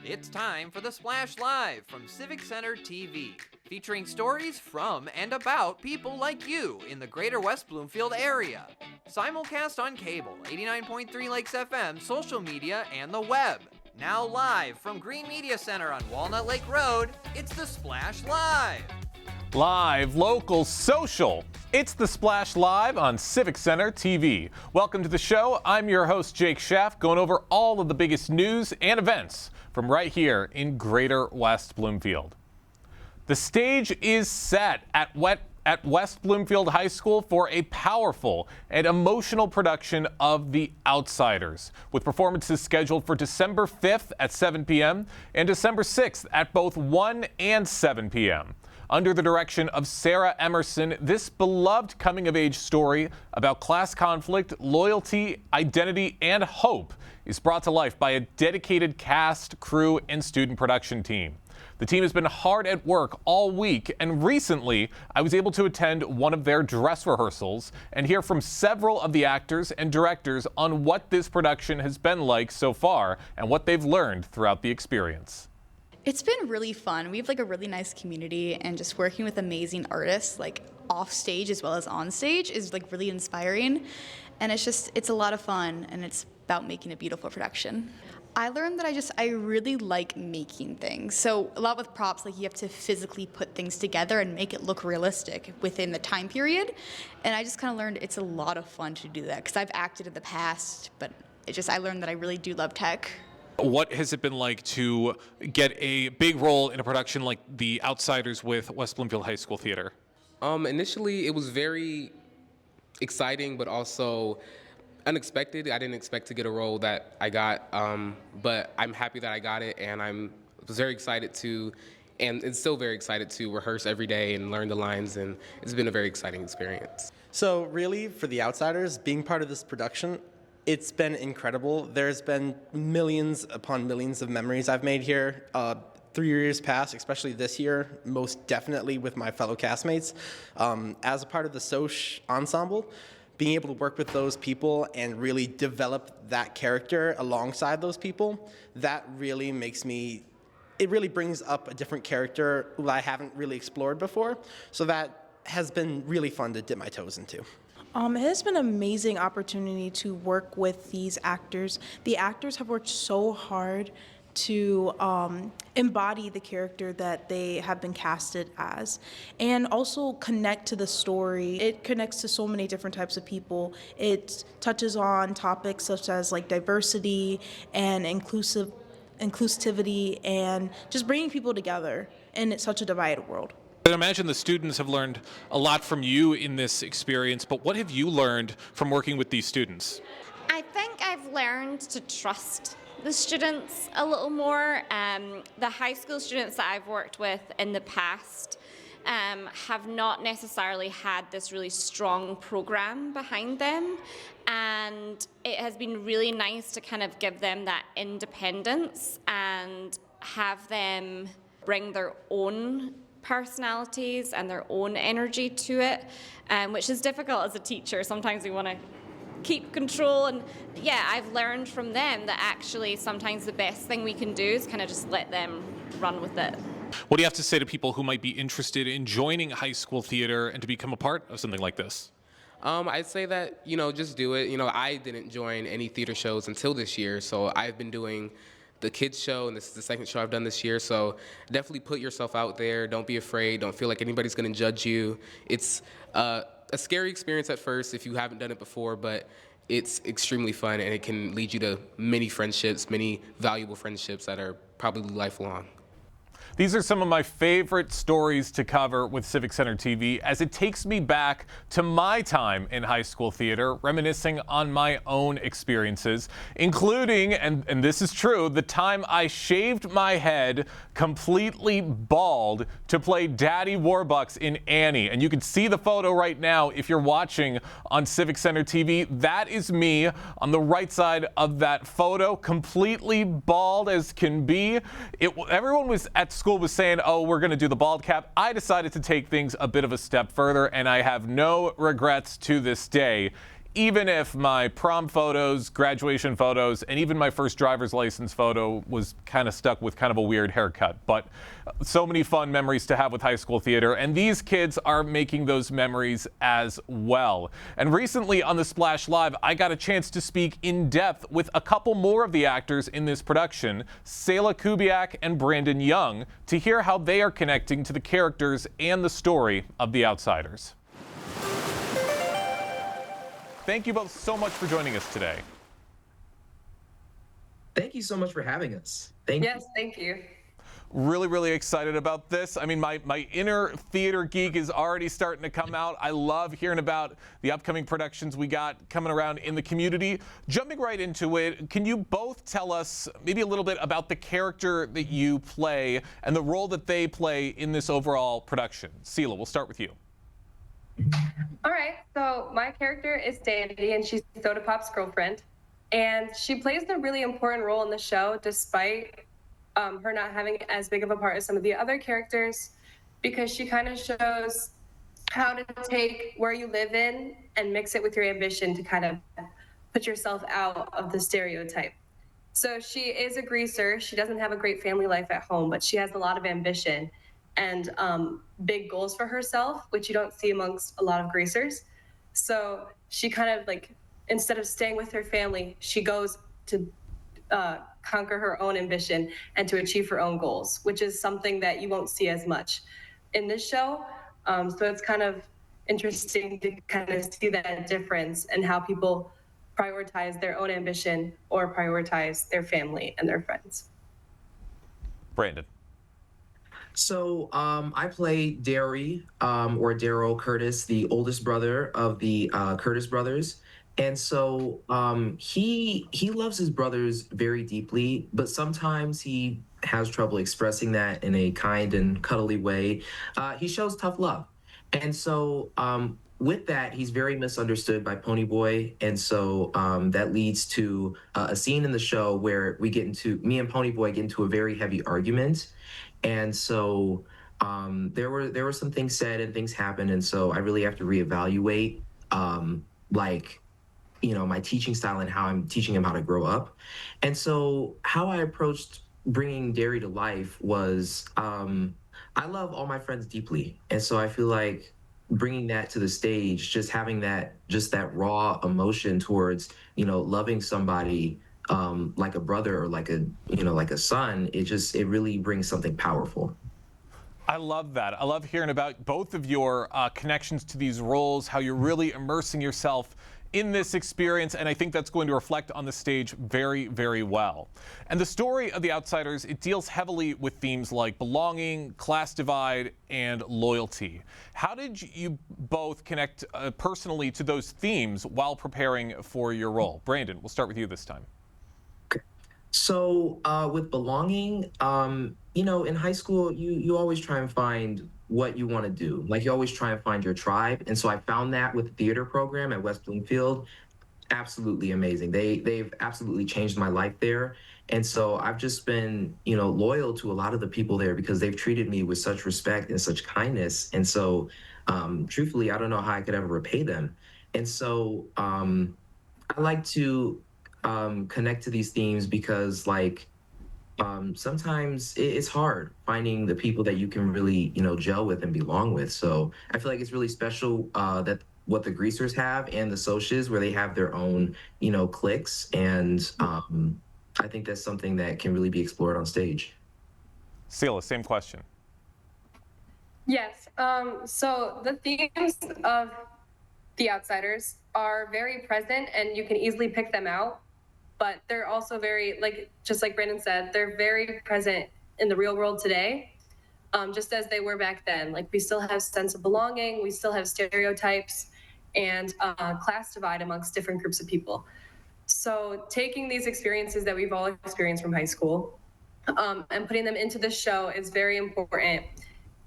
It's time for the Splash Live from Civic Center TV, featuring stories from and about people like you in the greater West Bloomfield area. Simulcast on cable, 89.3 Lakes FM, social media, and the web. Now live from Green Media Center on Walnut Lake Road, it's the Splash Live. Live, local, social. It's the Splash Live on Civic Center TV. Welcome to the show. I'm your host, Jake Schaff, going over all of the biggest news and events from right here in greater West Bloomfield. The stage is set at West Bloomfield High School for a powerful and emotional production of The Outsiders, with performances scheduled for December 5th at 7 p.m. and December 6th at both 1 and 7 p.m. Under the direction of Sarah Emerson, this beloved coming-of-age story about class conflict, loyalty, identity, and hope is brought to life by a dedicated cast, crew, and student production team. The team has been hard at work all week, and recently I was able to attend one of their dress rehearsals and hear from several of the actors and directors on what this production has been like so far and what they've learned throughout the experience. It's been really fun. We have a really nice community, and just working with amazing artists off stage as well as on stage is really inspiring. And it's a lot of fun, and it's about making a beautiful production. I learned that I really like making things. So a lot with props, you have to physically put things together and make it look realistic within the time period. And I just kind of learned it's a lot of fun to do that, because I've acted in the past, but I learned that I really do love tech. What has it been like to get a big role in a production like The Outsiders with West Bloomfield High School Theater? Initially, it was very exciting, but also unexpected. I didn't expect to get a role that I got, but I'm happy that I got it, and was very excited and it's still very excited to rehearse every day and learn the lines, and it's been a very exciting experience. So really, for The Outsiders, being part of this production, it's been incredible. There's been millions upon millions of memories I've made here. 3 years past, especially this year, most definitely with my fellow castmates. As a part of the SOCH ensemble, being able to work with those people and really develop that character alongside those people, that really it really brings up a different character that I haven't really explored before. So that has been really fun to dip my toes into. It has been an amazing opportunity to work with these actors. The actors have worked so hard to embody the character that they have been casted as, and also connect to the story. It connects to so many different types of people. It touches on topics such as diversity and inclusivity and just bringing people together in such a divided world. I imagine the students have learned a lot from you in this experience, but what have you learned from working with these students? I think I've learned to trust the students a little more. The high school students that I've worked with in the past have not necessarily had this really strong program behind them, and it has been really nice to kind of give them that independence and have them bring their own personalities and their own energy to it, which is difficult as a teacher. Sometimes we want to keep control, and I've learned from them that actually sometimes the best thing we can do is kind of just let them run with it. What do you have to say to people who might be interested in joining high school theater and to become a part of something like this? I'd say that, just do it. I didn't join any theater shows until this year, so I've been doing the kids show, and this is the second show I've done this year, so definitely put yourself out there. Don't be afraid. Don't feel like anybody's going to judge you. It's a scary experience at first if you haven't done it before, but it's extremely fun, and it can lead you to many friendships, many valuable friendships that are probably lifelong. These are some of my favorite stories to cover with Civic Center TV, as it takes me back to my time in high school theater, reminiscing on my own experiences, including, and this is true, the time I shaved my head completely bald to play Daddy Warbucks in Annie. And you can see the photo right now if you're watching on Civic Center TV. That is me on the right side of that photo, completely bald as can be. Everyone was at school was saying, oh, we're going to do the bald cap. I decided to take things a bit of a step further, and I have no regrets to this day. even if my prom photos, graduation photos, and even my first driver's license photo was kind of stuck with kind of a weird haircut. But so many fun memories to have with high school theater, and these kids are making those memories as well. And recently on the Splash Live, I got a chance to speak in depth with a couple more of the actors in this production, Selah Kubiak and Brandon Young, to hear how they are connecting to the characters and the story of The Outsiders. Thank you both so much for joining us today. Thank you so much for having us. Thank you. Yes, thank you. Really, really excited about this. I mean, my inner theater geek is already starting to come out. I love hearing about the upcoming productions we got coming around in the community. Jumping right into it, can you both tell us maybe a little bit about the character that you play and the role that they play in this overall production? Selah, we'll start with you. All right, so my character is Dandy, and she's Soda Pop's girlfriend. And she plays a really important role in the show, despite her not having as big of a part as some of the other characters, because she kind of shows how to take where you live in and mix it with your ambition to kind of put yourself out of the stereotype. So she is a greaser. She doesn't have a great family life at home, but she has a lot of ambition and big goals for herself, which you don't see amongst a lot of greasers. So she kind of instead of staying with her family, she goes to conquer her own ambition and to achieve her own goals, which is something that you won't see as much in this show. So it's kind of interesting to kind of see that difference and how people prioritize their own ambition or prioritize their family and their friends. Brandon. So I play Derry, or Daryl Curtis, the oldest brother of the Curtis brothers. And so he loves his brothers very deeply, but sometimes he has trouble expressing that in a kind and cuddly way. He shows tough love. And so with that, he's very misunderstood by Ponyboy. And so that leads to a scene in the show where me and Ponyboy get into a very heavy argument. And so there were some things said and things happened. And so I really have to reevaluate my teaching style and how I'm teaching him how to grow up. And so how I approached bringing Derry to life was I love all my friends deeply. And so I feel like bringing that to the stage, just having that raw emotion towards, loving somebody like a brother or like a son, it really brings something powerful. I love that. I love hearing about both of your connections to these roles, how you're really immersing yourself in this experience, and I think that's going to reflect on the stage very, very well. And the story of The Outsiders, it deals heavily with themes like belonging, class divide, and loyalty. How did you both connect personally to those themes while preparing for your role? Brandon, we'll start with you this time. So with belonging, in high school, you always try and find what you want to do. Like you always try and find your tribe. And so I found that with the theater program at West Bloomfield. Absolutely amazing. They've absolutely changed my life there. And so I've just been, loyal to a lot of the people there because they've treated me with such respect and such kindness. And so truthfully, I don't know how I could ever repay them. And so I like to connect to these themes because sometimes it's hard finding the people that you can really, gel with and belong with. So I feel like it's really special that what the Greasers have and the Socias, where they have their own, cliques. And I think that's something that can really be explored on stage. Selah, same question. Yes. So the themes of The Outsiders are very present, and you can easily pick them out. But they're also very, just like Brandon said, they're very present in the real world today, just as they were back then. We still have sense of belonging, we still have stereotypes, and class divide amongst different groups of people. So taking these experiences that we've all experienced from high school and putting them into the show is very important.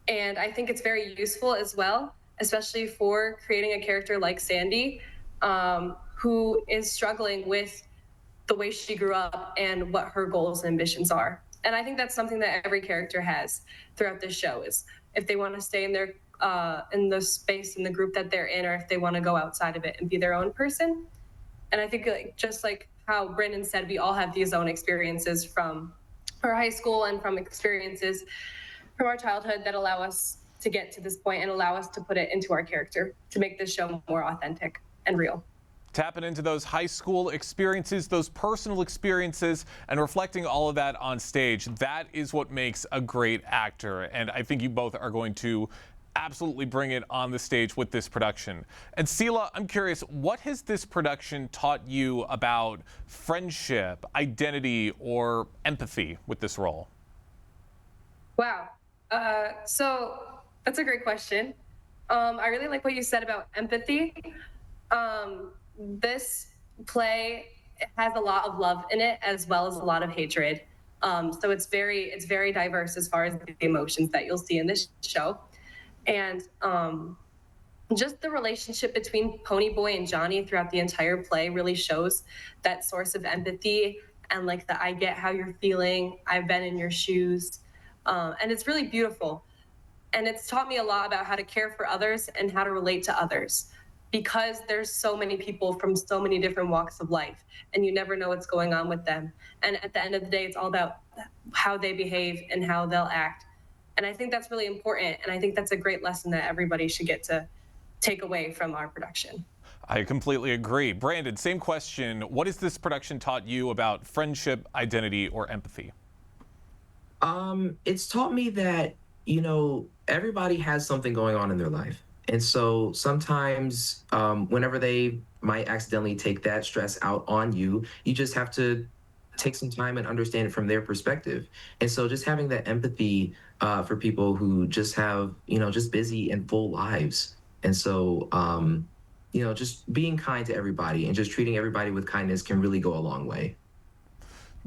And I think it's very useful as well, especially for creating a character like Sandy, who is struggling with the way she grew up and what her goals and ambitions are. And I think that's something that every character has throughout this show is if they want to stay in their in the space in the group that they're in, or if they want to go outside of it and be their own person. And I think just like how Brandon said, we all have these own experiences from our high school and from experiences from our childhood that allow us to get to this point and allow us to put it into our character to make this show more authentic and real. Tapping into those high school experiences, those personal experiences, and reflecting all of that on stage. That is what makes a great actor. And I think you both are going to absolutely bring it on the stage with this production. And Sela, I'm curious, what has this production taught you about friendship, identity, or empathy with this role? Wow. So that's a great question. I really like what you said about empathy. This play has a lot of love in it as well as a lot of hatred. So it's very diverse as far as the emotions that you'll see in this show. And just the relationship between Ponyboy and Johnny throughout the entire play really shows that source of empathy and like the I get how you're feeling, I've been in your shoes. And it's really beautiful. And it's taught me a lot about how to care for others and how to relate to others, because there's so many people from so many different walks of life and you never know what's going on with them. And at the end of the day, it's all about how they behave and how they'll act. And I think that's really important. And I think that's a great lesson that everybody should get to take away from our production. I completely agree. Brandon, same question. What has this production taught you about friendship, identity, or empathy? It's taught me that, everybody has something going on in their life. And so sometimes whenever they might accidentally take that stress out on you, you just have to take some time and understand it from their perspective. And so just having that empathy for people who just have, just busy and full lives. And so, just being kind to everybody and just treating everybody with kindness can really go a long way.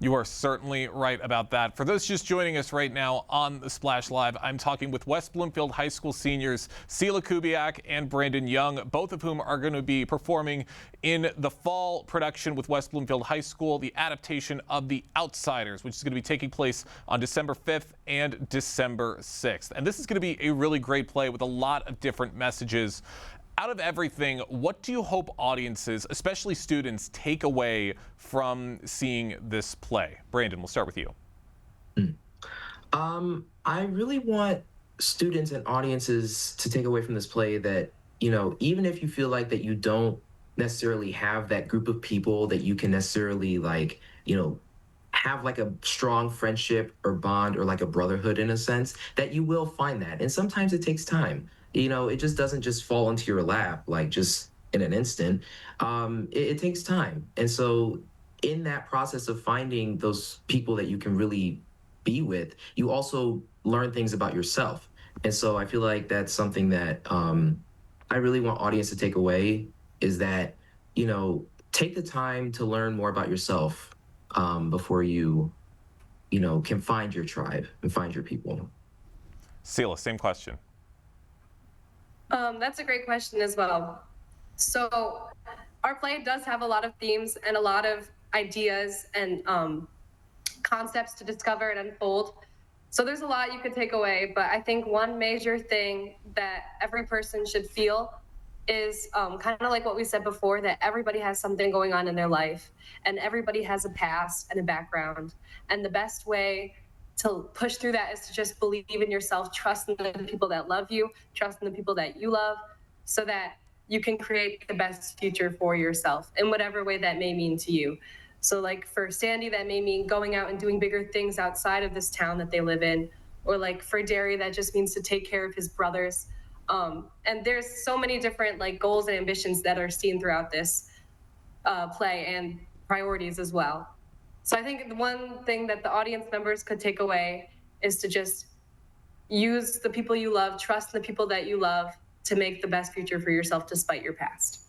You are certainly right about that. For those just joining us right now on the Splash Live, I'm talking with West Bloomfield High School seniors Sela Kubiak and Brandon Young, both of whom are going to be performing in the fall production with West Bloomfield High School, the adaptation of The Outsiders, which is going to be taking place on December 5th and December 6th. And this is going to be a really great play with a lot of different messages. Out of everything, what do you hope audiences, especially students, take away from seeing this play? Brandon, we'll start with you. I really want students and audiences to take away from this play that, even if you feel like that you don't necessarily have that group of people that you can necessarily have like a strong friendship or bond or like a brotherhood in a sense, that you will find that. And sometimes it takes time. It just doesn't just fall into your lap like just in an instant. It takes time. And so in that process of finding those people that you can really be with, you also learn things about yourself. And so I feel like that's something that I really want audience to take away, is that, take the time to learn more about yourself before you, can find your tribe and find your people. Sela, same question. That's a great question as well. So our play does have a lot of themes and a lot of ideas and concepts to discover and unfold. So there's a lot you could take away, but I think one major thing that every person should feel is kind of like what we said before, that everybody has something going on in their life and everybody has a past and a background. And the best way to push through that is to just believe in yourself, trust in the people that love you, trust in the people that you love, so that you can create the best future for yourself in whatever way that may mean to you. So like for Sandy, that may mean going out and doing bigger things outside of this town that they live in. Or like for Derry, that just means to take care of his brothers. And there's so many different like goals and ambitions that are seen throughout this play, and priorities as well. So I think the one thing that the audience members could take away is to just use the people you love, trust the people that you love to make the best future for yourself despite your past.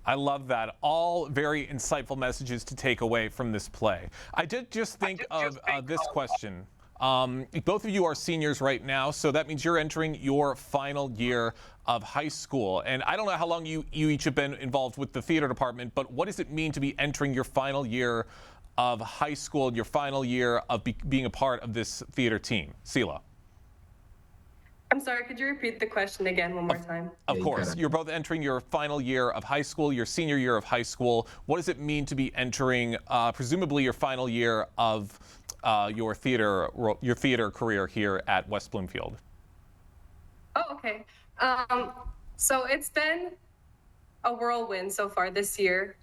I love that. All very insightful messages to take away from this play. I did just think of this question. Both of you are seniors right now, so that means you're entering your final year of high school. And I don't know how long you each have been involved with the theater department, but what does it mean to be entering your final year of high school, your final year of being a part of this theater team? Sela. I'm sorry, could you repeat the question again one more time? Of course. You're both entering your final year of high school, your senior year of high school. What does it mean to be entering, presumably, your final year of your theater career here at West Bloomfield? Oh, okay. So it's been a whirlwind so far this year.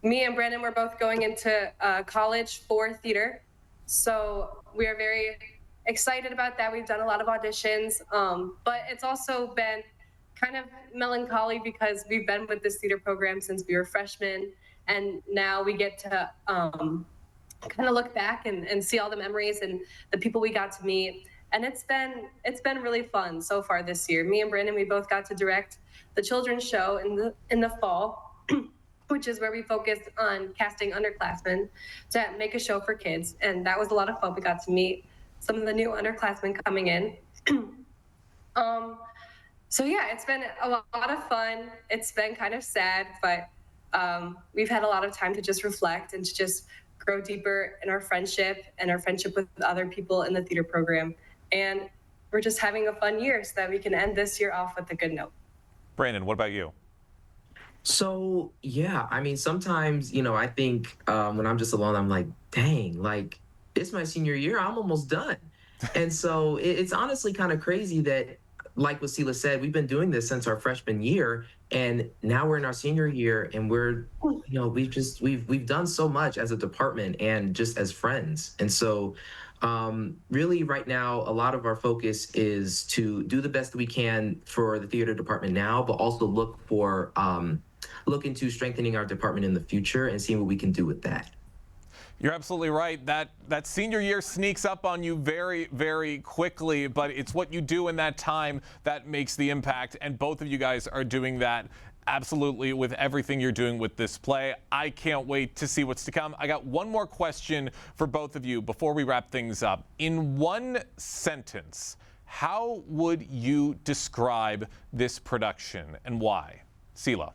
Me and Brandon were both going into college for theater. So we are very excited about that. We've done a lot of auditions, but it's also been kind of melancholy because we've been with this theater program since we were freshmen, and now we get to kind of look back and see all the memories and the people we got to meet. And it's been really fun so far this year. Me and Brandon, we both got to direct the children's show in the fall, which is where we focused on casting underclassmen to make a show for kids, and that was a lot of fun. We got to meet some of the new underclassmen coming in. So yeah, it's been a lot of fun. It's been kind of sad, but we've had a lot of time to just reflect and to just grow deeper in our friendship and our friendship with other people in the theater program. And we're just having a fun year so that we can end this year off with a good note. Brandon, what about you? So yeah, I mean, sometimes, I think when I'm just alone, I'm like, dang, like it's my senior year, I'm almost done. And so it's honestly kind of crazy that, like what Sela said, we've been doing this since our freshman year, and now we're in our senior year, and we're, we've done so much as a department and just as friends. And so really right now, a lot of our focus is to do the best that we can for the theater department now, but also look into strengthening our department in the future and seeing what we can do with that. You're absolutely right. That senior year sneaks up on you very, very quickly, but it's what you do in that time that makes the impact, and both of you guys are doing that absolutely with everything you're doing with this play. I can't wait to see what's to come. I got one more question for both of you before we wrap things up. In one sentence, how would you describe this production and why? Sela.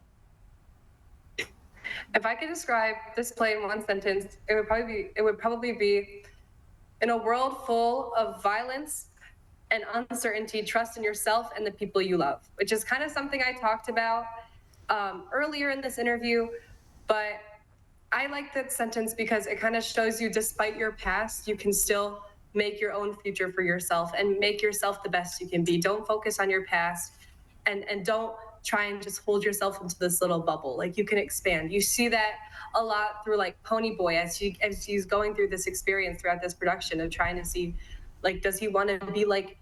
If I could describe this play in one sentence, it would probably be in a world full of violence and uncertainty, trust in yourself and the people you love, which is kind of something I talked about earlier in this interview. But I like that sentence because it kind of shows you, despite your past, you can still make your own future for yourself and make yourself the best you can be. Don't focus on your past, and don't try and just hold yourself into this little bubble. Like, you can expand. You see that a lot through like Pony Boy as he's going through this experience throughout this production of trying to see, like, does he want to be like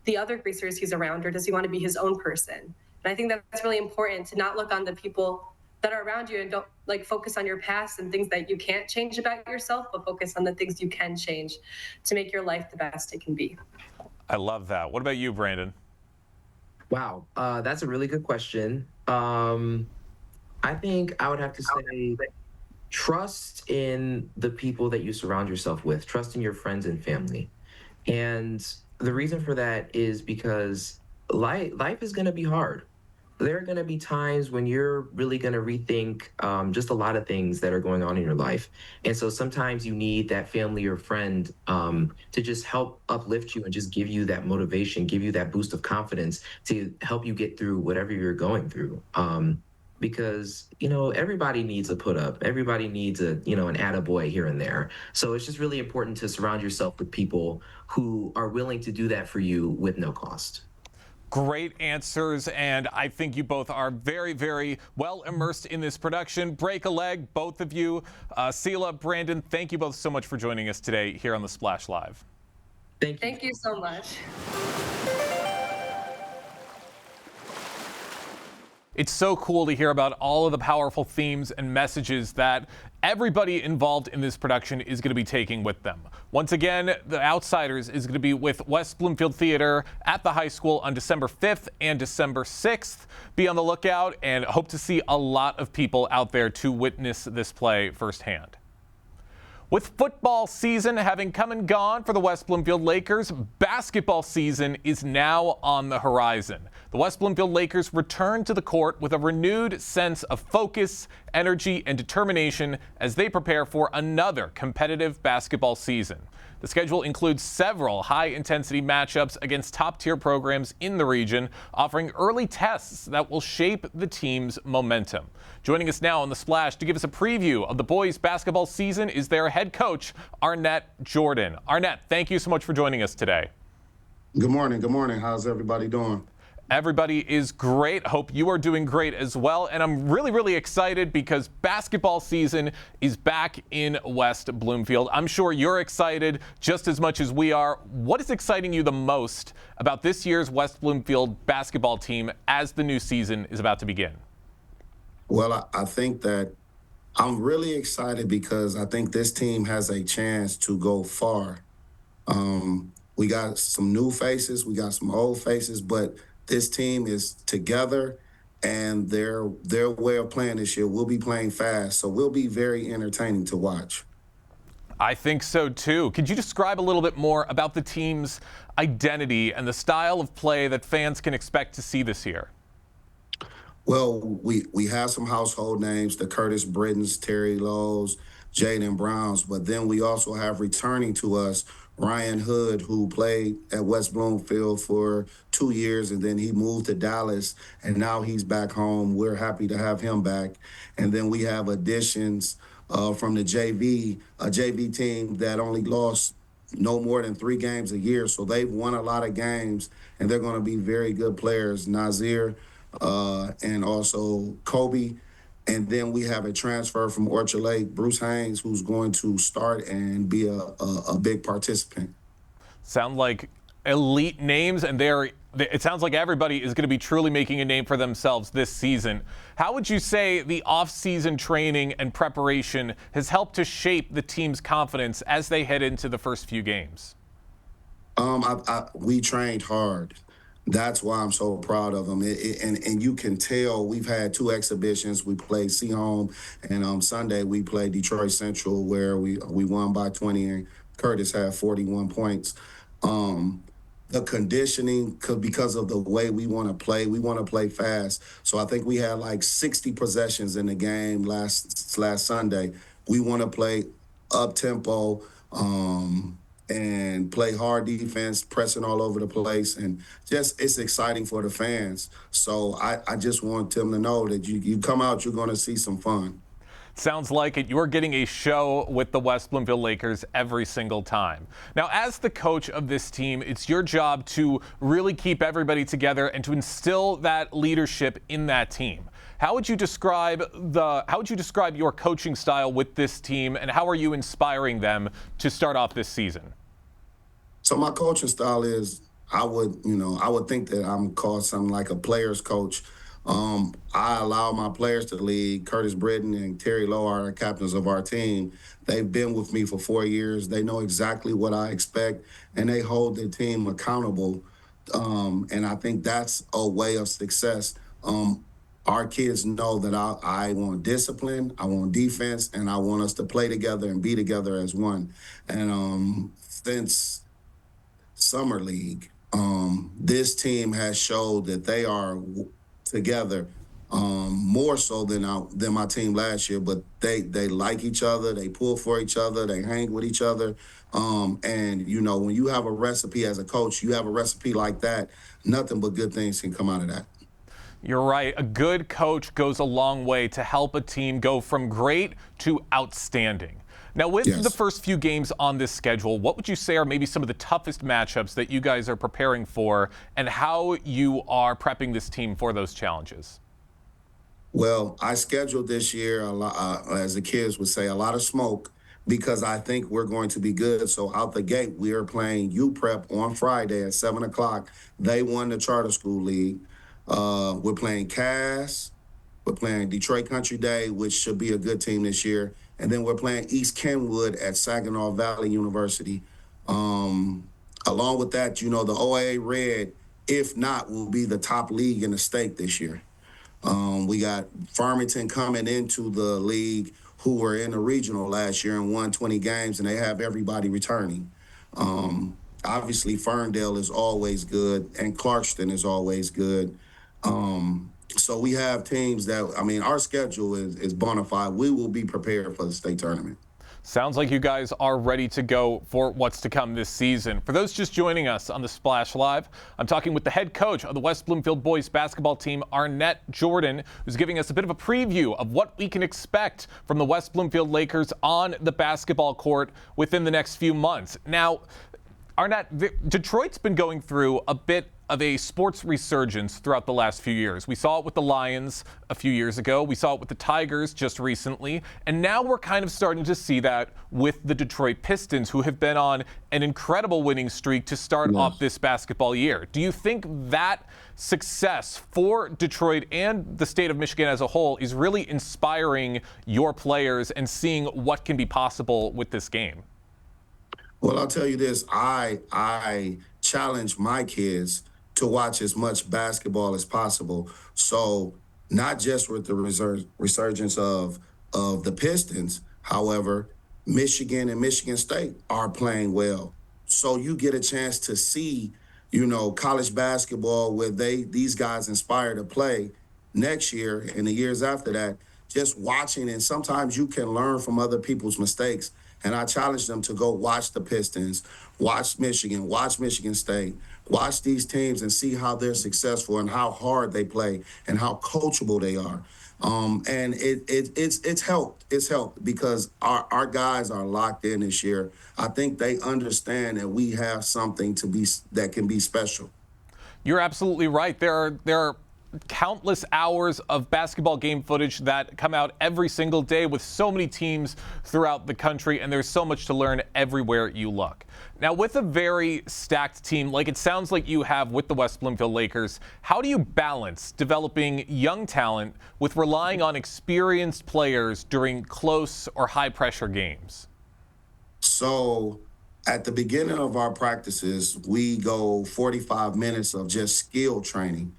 the other greasers he's around, or does he want to be his own person? And I think that's really important, to not look on the people that are around you and don't like focus on your past and things that you can't change about yourself, but focus on the things you can change to make your life the best it can be. I love that. What about you, Brandon? Wow, that's a really good question. I think I would have to say trust in the people that you surround yourself with, trust in your friends and family. And the reason for that is because life is going to be hard. There are going to be times when you're really going to rethink just a lot of things that are going on in your life. And so sometimes you need that family or friend to just help uplift you and just give you that motivation, give you that boost of confidence to help you get through whatever you're going through. Because, everybody needs a put up. Everybody needs an attaboy here and there. So it's just really important to surround yourself with people who are willing to do that for you with no cost. Great answers, and I think you both are very, very well immersed in this production. Break a leg, both of you. Sela, Brandon, thank you both so much for joining us today here on the Splash Live. Thank you so much. It's so cool to hear about all of the powerful themes and messages that everybody involved in this production is going to be taking with them. Once again, The Outsiders is going to be with West Bloomfield Theater at the high school on December 5th and December 6th. Be on the lookout and hope to see a lot of people out there to witness this play firsthand. With football season having come and gone for the West Bloomfield Lakers, basketball season is now on the horizon. The West Bloomfield Lakers return to the court with a renewed sense of focus, energy, and determination as they prepare for another competitive basketball season. The schedule includes several high-intensity matchups against top-tier programs in the region, offering early tests that will shape the team's momentum. Joining us now on The Splash to give us a preview of the boys' basketball season is their head coach, Arnett Jordan. Arnett, thank you so much for joining us today. Good morning. Good morning. How's everybody doing? Everybody is great. Hope you are doing great as well. And I'm really excited because basketball season is back in West Bloomfield. I'm sure you're excited just as much as we are. What is exciting you the most about this year's West Bloomfield basketball team as the new season is about to begin? Well, I think that I'm really excited because I think this team has a chance to go far. We got some new faces, we got some old faces, but this team is together, and their way of playing this year, we'll be playing fast, so we'll be very entertaining to watch. I think so too. Could you describe a little bit more about the team's identity and the style of play that fans can expect to see this year? Well, we have some household names, the Curtis Brittons, Terry Lowe's, Jaden Browns, but then we also have returning to us Ryan Hood, who played at West Bloomfield for 2 years, and then he moved to Dallas, and now he's back home. We're happy to have him back. And then we have additions from the JV, a JV team that only lost no more than 3 games a year, so they've won a lot of games, and they're going to be very good players, Nazir and also Kobe. And then we have a transfer from Orchard Lake, Bruce Haynes, who's going to start and be a big participant. Sound like elite names, and it sounds like everybody is going to be truly making a name for themselves this season. How would you say the off-season training and preparation has helped to shape the team's confidence as they head into the first few games? We trained hard. That's why I'm so proud of them. And you can tell we've had 2 exhibitions. We played Seahome, and on Sunday we played Detroit Central, where we won by 20, and Curtis had 41 points. The conditioning, because of the way we want to play fast. So I think we had like 60 possessions in the game last Sunday. We want to play up-tempo, and play hard defense, pressing all over the place, and just it's exciting for the fans. So I just want them to know that you come out, you're going to see some fun. Sounds like it. You're getting a show with the West Bloomfield Lakers every single time. Now, as the coach of this team, it's your job to really keep everybody together and to instill that leadership in that team. How would you describe your coaching style with this team, and how are you inspiring them to start off this season? So my coaching style is, I would think that I'm called something like a player's coach. I allow my players to lead. Curtis Britton and Terry Lowe are the captains of our team. They've been with me for 4 years. They know exactly what I expect, and they hold their team accountable. And I think that's a way of success. Our kids know that I want discipline, I want defense, and I want us to play together and be together as one. And since Summer League, this team has showed that they are together more so than my team last year, but they like each other, they pull for each other, they hang with each other. And, when you have a recipe as a coach, you have a recipe like that, nothing but good things can come out of that. You're right. A good coach goes a long way to help a team go from great to outstanding. Now, with the first few games on this schedule, what would you say are maybe some of the toughest matchups that you guys are preparing for, and how you are prepping this team for those challenges? Well, I scheduled this year, as the kids would say, a lot of smoke, because I think we're going to be good. So out the gate, we are playing U-Prep on Friday at 7 o'clock. They won the Charter School League. We're playing Cass. We're playing Detroit Country Day, which should be a good team this year. And then we're playing East Kenwood at Saginaw Valley University. Along with that, the OAA Red, if not, will be the top league in the state this year. We got Farmington coming into the league, who were in the regional last year and won 20 games, and they have everybody returning. Obviously, Ferndale is always good, and Clarkston is always good. So we have teams that, our schedule is bona fide. We will be prepared for the state tournament. Sounds like you guys are ready to go for what's to come this season. For those just joining us on the Splash Live, I'm talking with the head coach of the West Bloomfield boys basketball team, Arnett Jordan, who's giving us a bit of a preview of what we can expect from the West Bloomfield Lakers on the basketball court within the next few months. Now, Arnett, Detroit's been going through a bit of a sports resurgence throughout the last few years. We saw it with the Lions a few years ago. We saw it with the Tigers just recently. And now we're kind of starting to see that with the Detroit Pistons, who have been on an incredible winning streak to start off this basketball year. Do you think that success for Detroit and the state of Michigan as a whole is really inspiring your players and seeing what can be possible with this game? Well, I'll tell you this. I challenge my kids to watch as much basketball as possible. So not just with the resurgence of the Pistons, however, Michigan and Michigan State are playing well. So you get a chance to see, college basketball where these guys inspire to play next year and the years after that, just watching. And sometimes you can learn from other people's mistakes. And I challenge them to go watch the Pistons, watch Michigan State, watch these teams and see how they're successful and how hard they play and how coachable they are. And it's helped. It's helped because our guys are locked in this year. I think they understand that we have something that can be special. You're absolutely right. There are countless hours of basketball game footage that come out every single day with so many teams throughout the country, and there's so much to learn everywhere you look. Now, with a very stacked team like it sounds like you have with the West Bloomfield Lakers, how do you balance developing young talent with relying on experienced players during close or high-pressure games? So at the beginning of our practices, we go 45 minutes of just skill training.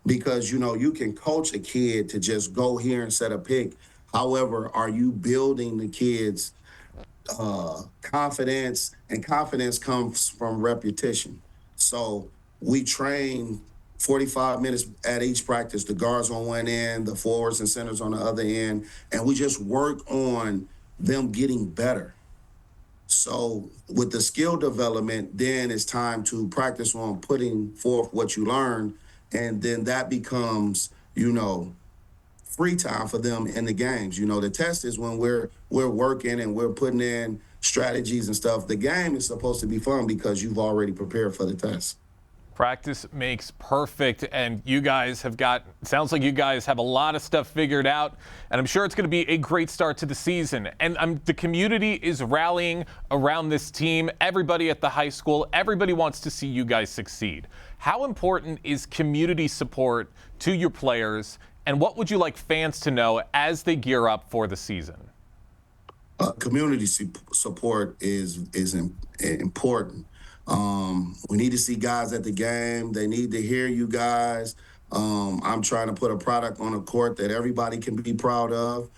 Because, you can coach a kid to just go here and set a pick. However, are you building the kids' confidence? And confidence comes from repetition. So we train 45 minutes at each practice, the guards on one end, the forwards and centers on the other end, and we just work on them getting better. So with the skill development, then it's time to practice on putting forth what you learned. And then that becomes, free time for them in the games. The test is when we're working and we're putting in strategies and stuff. The game is supposed to be fun because you've already prepared for the test. Practice makes perfect, and you guys sounds like you guys have a lot of stuff figured out, and I'm sure it's going to be a great start to the season. And the community is rallying around this team. Everybody at the high school, everybody wants to see you guys succeed. How important is community support to your players, and what would you like fans to know as they gear up for the season? Community support is important. We need to see guys at the game. They need to hear you guys. I'm trying to put a product on a court that everybody can be proud of.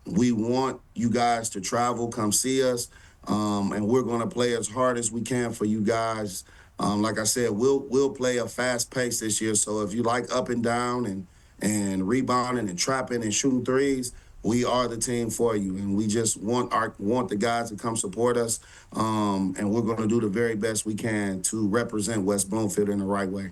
We want you guys to travel, come see us, and we're going to play as hard as we can for you guys. Like I said, we'll play a fast pace this year. So if you like up and down and rebounding and trapping and shooting threes, we are the team for you, and we just want the guys to come support us, and we're going to do the very best we can to represent West Bloomfield in the right way.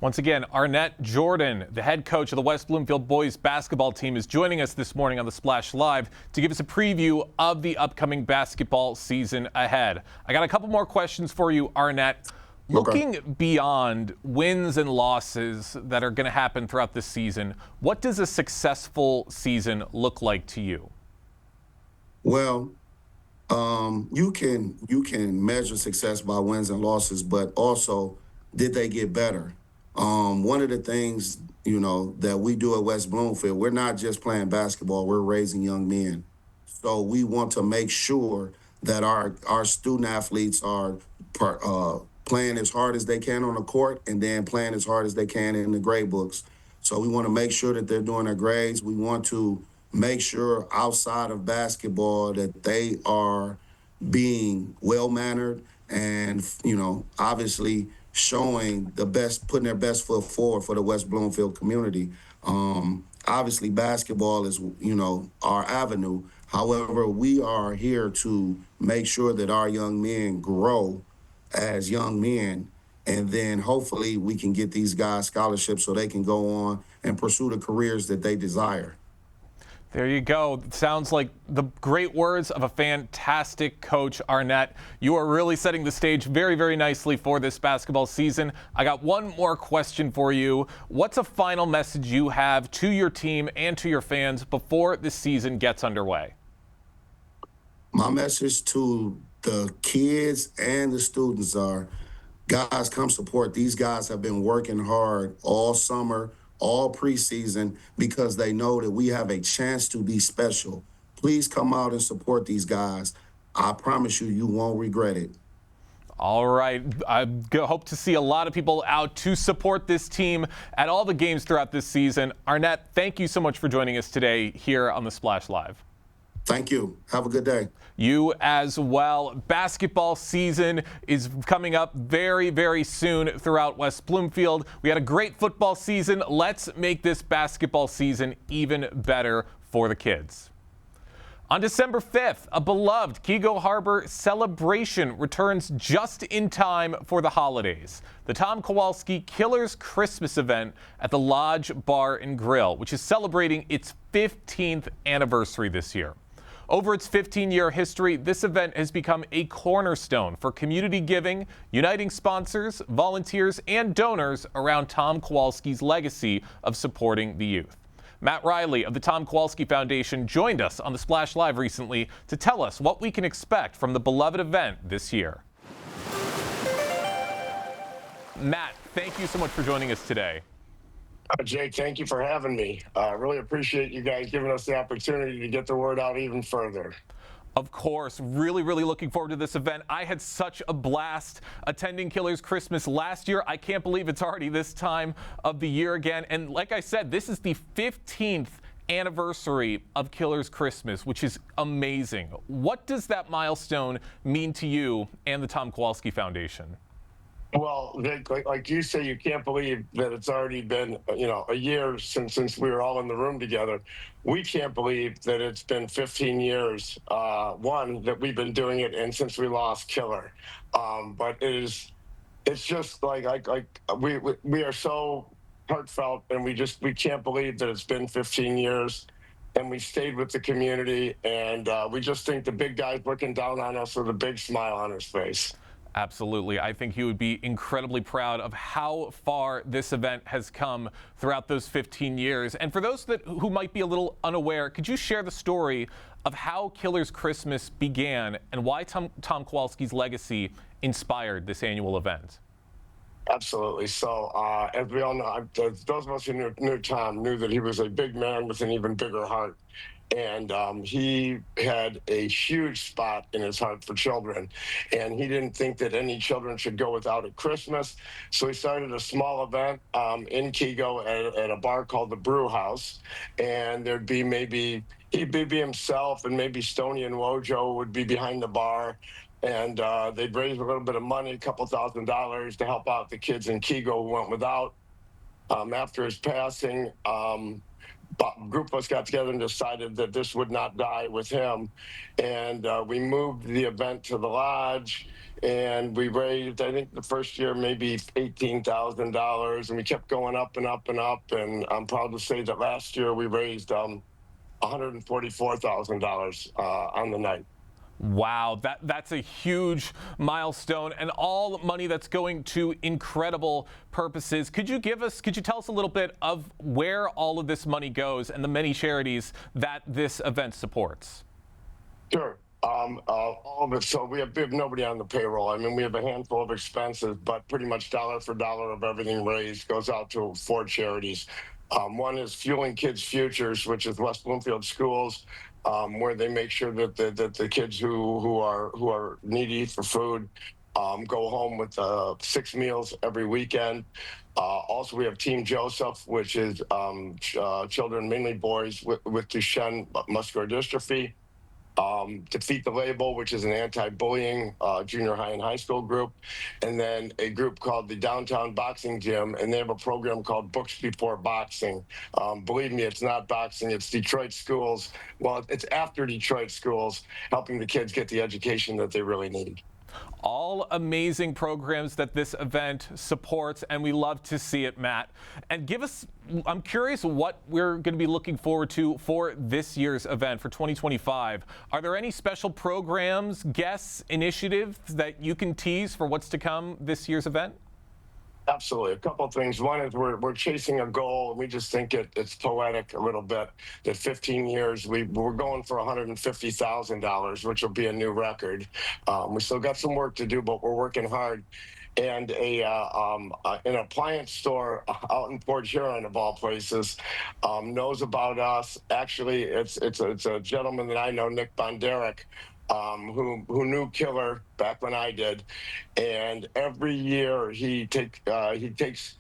Once again, Arnett Jordan, the head coach of the West Bloomfield boys basketball team, is joining us this morning on the Splash Live to give us a preview of the upcoming basketball season ahead. I got a couple more questions for you, Arnett. Looking beyond wins and losses that are going to happen throughout the season, what does a successful season look like to you? Well, you can measure success by wins and losses, but also did they get better? One of the things, that we do at West Bloomfield, we're not just playing basketball, we're raising young men. So we want to make sure that our student athletes are playing as hard as they can on the court and then playing as hard as they can in the grade books. So we want to make sure that they're doing their grades. We want to make sure outside of basketball that they are being well-mannered and, obviously showing putting their best foot forward for the West Bloomfield community. Obviously basketball is, our avenue. However, we are here to make sure that our young men grow as young men, and then hopefully we can get these guys scholarships so they can go on and pursue the careers that they desire. There you go. Sounds like the great words of a fantastic coach, Arnett. You are really setting the stage very, very nicely for this basketball season. I got one more question for you. What's a final message you have to your team and to your fans before the season gets underway? My message to the kids and the students are, guys, come support. These guys have been working hard all summer, all preseason, because they know that we have a chance to be special. Please come out and support these guys. I promise you, you won't regret it. All right. I hope to see a lot of people out to support this team at all the games throughout this season. Arnett, thank you so much for joining us today here on the Splash Live. Thank you. Have a good day. You as well. Basketball season is coming up very, very soon throughout West Bloomfield. We had a great football season. Let's make this basketball season even better for the kids. On December 5th, a beloved Keego Harbor celebration returns just in time for the holidays. The Tom Kowalski Killers Christmas event at the Lodge Bar and Grill, which is celebrating its 15th anniversary this year. Over its 15-year history, this event has become a cornerstone for community giving, uniting sponsors, volunteers, and donors around Tom Kowalski's legacy of supporting the youth. Matt Riley of the Tom Kowalski Foundation joined us on the Splash Live recently to tell us what we can expect from the beloved event this year. Matt, thank you so much for joining us today. Jake, thank you for having me. I really appreciate you guys giving us the opportunity to get the word out even further. Of course, really, really looking forward to this event. I had such a blast attending Killers Christmas last year. I can't believe it's already this time of the year again. And like I said, this is the 15th anniversary of Killers Christmas, which is amazing. What does that milestone mean to you and the Tom Kowalski Foundation? Well, like you say, you can't believe that it's already been, a year since we were all in the room together. We can't believe that it's been 15 years, that we've been doing it, and since we lost Killer. But it's just like we are so heartfelt, and we can't believe that it's been 15 years. And we stayed with the community, and we just think the big guy's looking down on us with a big smile on his face. Absolutely. I think he would be incredibly proud of how far this event has come throughout those 15 years. And for those who might be a little unaware, could you share the story of how Killers Christmas began and why Tom Kowalski's legacy inspired this annual event? Absolutely. So, as we all know, those of us who knew Tom knew that he was a big man with an even bigger heart. And he had a huge spot in his heart for children. And he didn't think that any children should go without at Christmas. So he started a small event in Keego at a bar called the Brew House. And there'd be he'd be himself, and maybe Stoney and Wojo would be behind the bar. And they'd raise a little bit of money, a couple $1,000 to help out the kids in Keego who went without. After his passing, a group of us got together and decided that this would not die with him. And we moved the event to the lodge, and we raised, I think the first year, maybe $18,000, and we kept going up and up and up. And I'm proud to say that last year we raised $144,000 on the night. Wow, that's a huge milestone, and all money that's going to incredible purposes. Could you tell us a little bit of where all of this money goes and the many charities that this event supports? Sure. All of it. So we have nobody on the payroll. I mean, we have a handful of expenses, but pretty much dollar for dollar of everything raised goes out to 4 charities. One is Fueling Kids' Futures, which is West Bloomfield Schools, where they make sure that the kids who are needy for food go home with 6 meals every weekend. Also, we have Team Joseph, which is children, mainly boys, with Duchenne muscular dystrophy. Defeat the Label, which is an anti-bullying junior high and high school group, and then a group called the Downtown Boxing Gym, and they have a program called Books Before Boxing. Believe me, it's not boxing, it's Detroit schools. Well, it's after Detroit schools, helping the kids get the education that they really need. All amazing programs that this event supports, and we love to see it, Matt. And I'm curious what we're going to be looking forward to for this year's event for 2025. Are there any special programs, guests, initiatives that you can tease for what's to come this year's event? Absolutely. A couple of things. One is we're chasing a goal, and we just think it's poetic a little bit that 15 years, we're going for $150,000, which will be a new record. We still got some work to do, but we're working hard. And an appliance store out in Port Huron, of all places, knows about us. Actually, it's a gentleman that I know, Nick Bonderek, who knew Killer back when I did, and every year he takes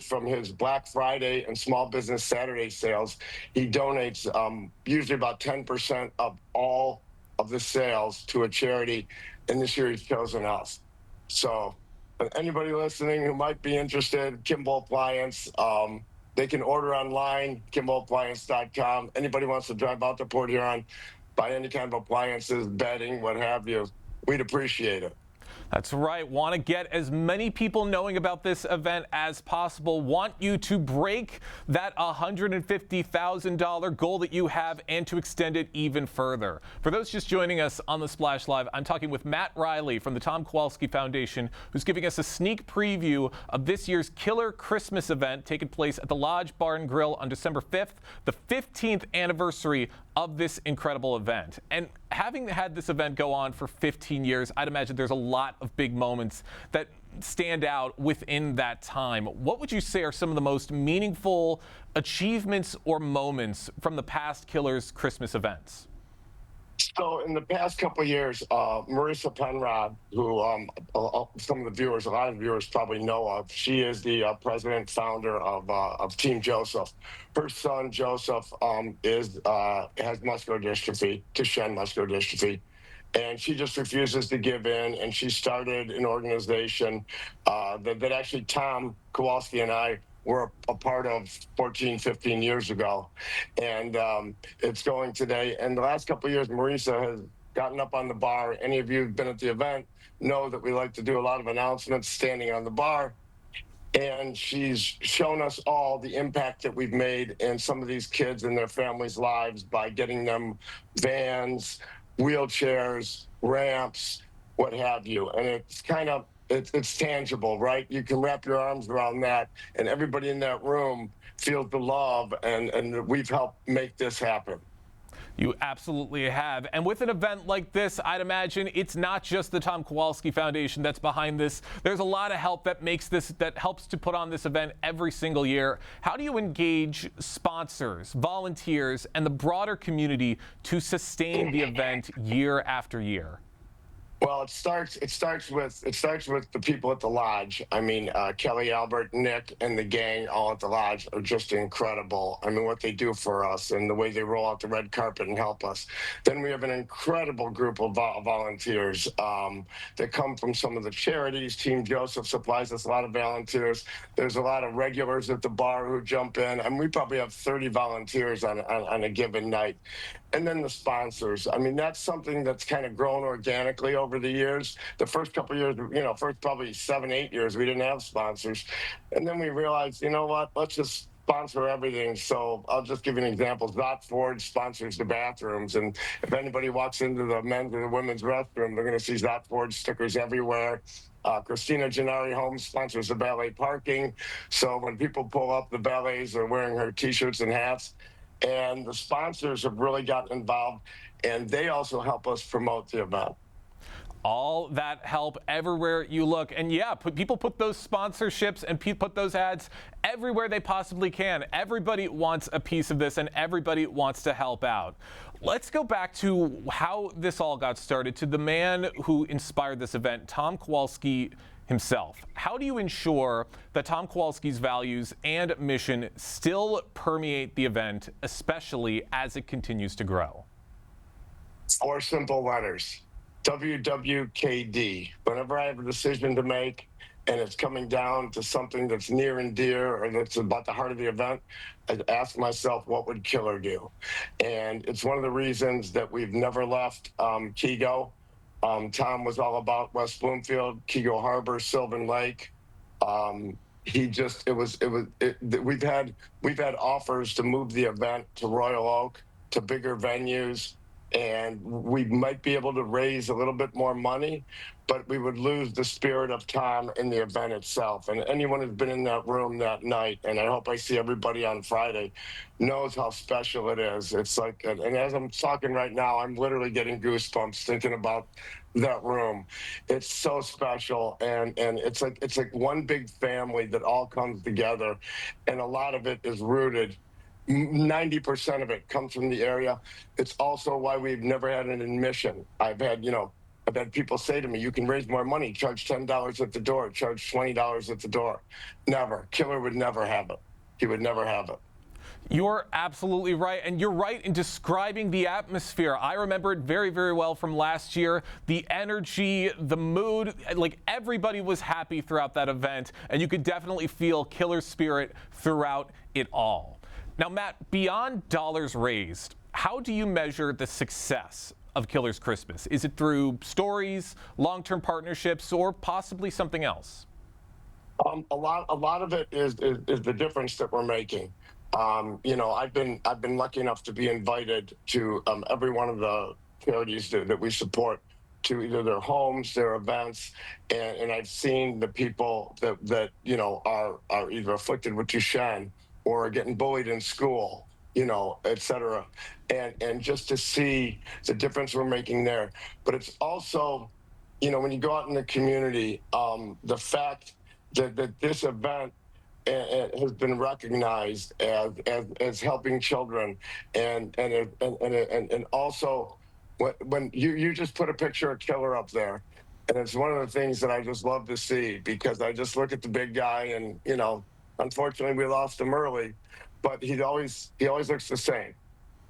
from his Black Friday and Small Business Saturday sales, he donates usually about 10% of all of the sales to a charity, and this year he's chosen us. So anybody listening who might be interested, Kimball Appliance, they can order online, kimballappliance.com. Anybody wants to drive out to Port Huron, buy any kind of appliances, bedding, what have you, we'd appreciate it. That's right. Want to get as many people knowing about this event as possible. Want you to break that $150,000 goal that you have and to extend it even further. For those just joining us on the Splash Live, I'm talking with Matt Riley from the Tom Kowalski Foundation, who's giving us a sneak preview of this year's Killer Christmas event taking place at the Lodge Bar and Grill on December 5th, the 15th anniversary of this incredible event. And having had this event go on for 15 years, I'd imagine there's a lot of big moments that stand out within that time. What would you say are some of the most meaningful achievements or moments from the past Killers Christmas events? So in the past couple of years, Marissa Penrod, who a lot of the viewers probably know of, she is the president founder of Team Joseph. Her son Joseph has muscular dystrophy, Duchenne muscular dystrophy, and she just refuses to give in. And she started an organization that actually Tom Kowalski and I were a part of 14, 15 years ago. And it's going today. And the last couple of years, Marisa has gotten up on the bar. Any of you who've been at the event know that we like to do a lot of announcements standing on the bar. And she's shown us all the impact that we've made in some of these kids and their families' lives by getting them vans, wheelchairs, ramps, what have you. And it's kind of, it's tangible, right? You can wrap your arms around that, and everybody in that room feels the love, and we've helped make this happen. You absolutely have. And with an event like this, I'd imagine it's not just the Tom Kowalski Foundation that's behind this. There's a lot of help that helps to put on this event every single year. How do you engage sponsors, volunteers, and the broader community to sustain the event year after year? Well, it starts with the people at the lodge. I mean, Kelly, Albert, Nick, and the gang all at the lodge are just incredible. I mean, what they do for us and the way they roll out the red carpet and help us. Then we have an incredible group of volunteers that come from some of the charities. Team Joseph supplies us a lot of volunteers. There's a lot of regulars at the bar who jump in, and we probably have 30 volunteers on a given night. And then the sponsors. I mean, that's something that's kind of grown organically over the years. The first couple of years, first probably 7, 8 years, we didn't have sponsors. And then we realized, you know what, let's just sponsor everything. So I'll just give you an example. Zott Ford sponsors the bathrooms. And if anybody walks into the men's or the women's restroom, they're going to see Zott Ford stickers everywhere. Christina Gennari Homes sponsors the valet parking. So when people pull up, the valets are wearing her T-shirts and hats. And the sponsors have really gotten involved, and they also help us promote the event. All that help everywhere you look. And yeah, people put those sponsorships and put those ads everywhere they possibly can. Everybody wants a piece of this, and everybody wants to help out. Let's go back to how this all got started, to the man who inspired this event, Tom Kowalski himself. How do you ensure that Tom Kowalski's values and mission still permeate the event, especially as it continues to grow? Four simple letters. WWKD. Whenever I have a decision to make and it's coming down to something that's near and dear or that's about the heart of the event, I ask myself, what would Killer do? And it's one of the reasons that we've never left Kego. Tom was all about West Bloomfield, Kego Harbor, Sylvan Lake. We've had offers to move the event to Royal Oak, to bigger venues, and we might be able to raise a little bit more money, but we would lose the spirit of Tom in the event itself. And anyone who's been in that room that night, and I hope I see everybody on Friday, knows how special it is. It's like, and as I'm talking right now, I'm literally getting goosebumps thinking about that room. It's so special, and it's like one big family that all comes together, and a lot of it is rooted. 90% of it comes from the area. It's also why we've never had an admission. I've had people say to me, you can raise more money, charge $10 at the door, charge $20 at the door. Never. Killer would never have it. He would never have it. You're absolutely right, and you're right in describing the atmosphere. I remember it very, very well from last year. The energy, the mood, like everybody was happy throughout that event, and you could definitely feel Killer spirit throughout it all. Now, Matt, beyond dollars raised, how do you measure the success of Killer's Christmas? Is it through stories, long-term partnerships, or possibly something else? A lot of it is the difference that we're making. I've been lucky enough to be invited to every one of the charities that we support, to either their homes, their events, and I've seen the people that are either afflicted with Duchenne or are getting bullied in school, et cetera, and just to see the difference we're making there. But it's also, when you go out in the community, the fact that this event has been recognized as helping children, and also when you just put a picture of Killer up there, and it's one of the things that I just love to see, because I just look at the big guy, and unfortunately we lost him early, but he always looks the same.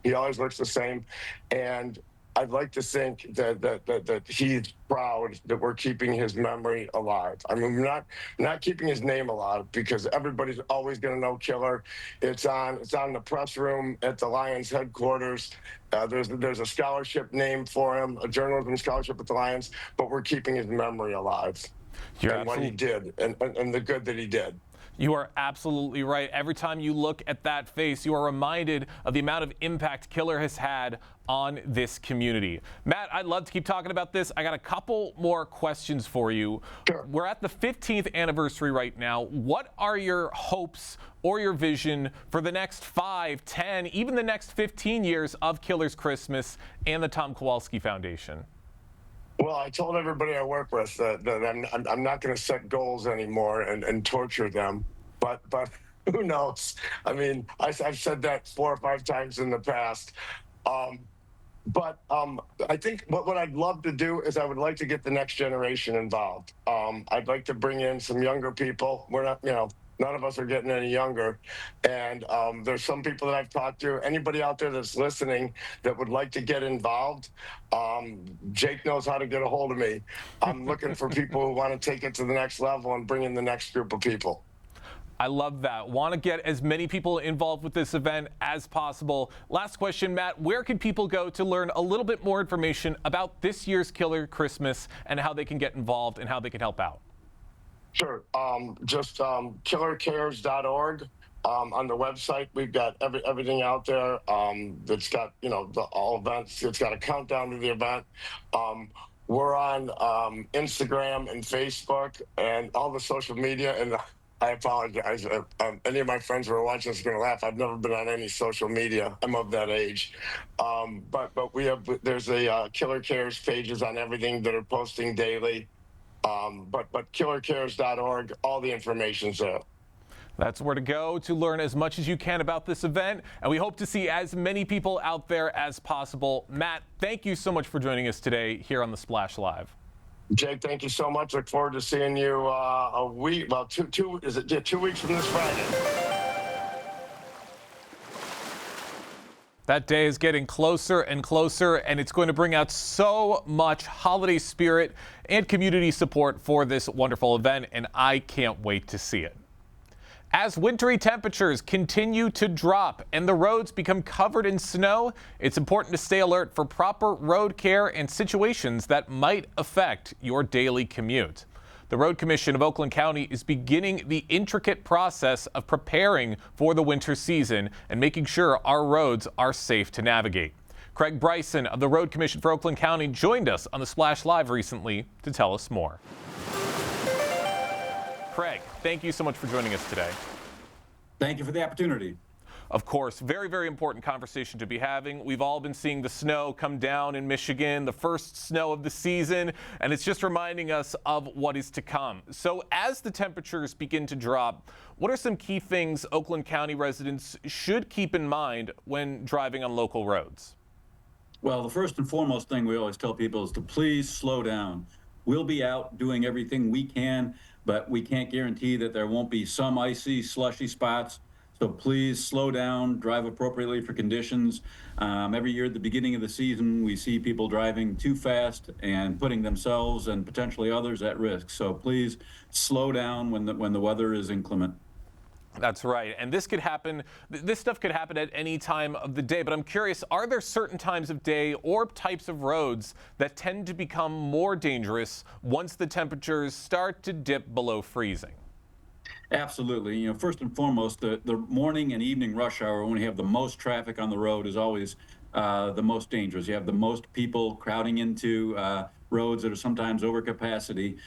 He always looks the same, and I'd like to think that he's proud that we're keeping his memory alive. I mean, we're not keeping his name alive, because everybody's always going to know Killer. It's on the press room at the Lions headquarters. There's a scholarship named for him, a journalism scholarship at the Lions, but we're keeping his memory alive. And what he did, and the good that he did. You are absolutely right. Every time you look at that face, you are reminded of the amount of impact Killer has had on this community. Matt, I'd love to keep talking about this. I got a couple more questions for you. Sure. We're at the 15th anniversary right now. What are your hopes or your vision for the next 5, 10, even the next 15 years of Killer's Christmas and the Tom Kowalski Foundation? Well, I told everybody I work with that I'm not going to set goals anymore and torture them. But who knows? I mean, I've said that 4 or 5 times in the past. But I think what I'd love to do is I would like to get the next generation involved. I'd like to bring in some younger people. We're not, none of us are getting any younger. And there's some people that I've talked to. Anybody out there that's listening that would like to get involved, Jake knows how to get a hold of me. I'm looking for people who want to take it to the next level and bring in the next group of people. I love that. Want to get as many people involved with this event as possible. Last question, Matt, where can people go to learn a little bit more information about this year's Killer Christmas and how they can get involved and how they can help out? Sure. Just killercares.org. On the website, we've got everything out there. That's got, all events. It's got a countdown to the event. We're on Instagram and Facebook and all the social media. And I apologize. Any of my friends who are watching this are going to laugh. I've never been on any social media. I'm of that age. But there's a Killer Cares pages on everything that are posting daily. But killercares.org, all the information's there. That's where to go to learn as much as you can about this event, and we hope to see as many people out there as possible. Matt, thank you so much for joining us today here on the Splash Live. Jake, thank you so much. Look forward to seeing you a week, well, 2 weeks from this Friday. That day is getting closer and closer, and it's going to bring out so much holiday spirit and community support for this wonderful event, and I can't wait to see it. As wintry temperatures continue to drop and the roads become covered in snow, it's important to stay alert for proper road care and situations that might affect your daily commute. The Road Commission of Oakland County is beginning the intricate process of preparing for the winter season and making sure our roads are safe to navigate. Craig Bryson of the Road Commission for Oakland County joined us on the Splash Live recently to tell us more. Craig, thank you so much for joining us today. Thank you for the opportunity. Of course, very, very important conversation to be having. We've all been seeing the snow come down in Michigan, the first snow of the season, and it's just reminding us of what is to come. So as the temperatures begin to drop, what are some key things Oakland County residents should keep in mind when driving on local roads? Well, the first and foremost thing we always tell people is to please slow down. We'll be out doing everything we can, but we can't guarantee that there won't be some icy, slushy spots. So please slow down, drive appropriately for conditions. Every year at the beginning of the season, we see people driving too fast and putting themselves and potentially others at risk. So please slow down when the weather is inclement. That's right. And this stuff could happen at any time of the day. But I'm curious, are there certain times of day or types of roads that tend to become more dangerous once the temperatures start to dip below freezing? Absolutely. First and foremost, the morning and evening rush hour when we have the most traffic on the road is always the most dangerous. You have the most people crowding into roads that are sometimes over capacity.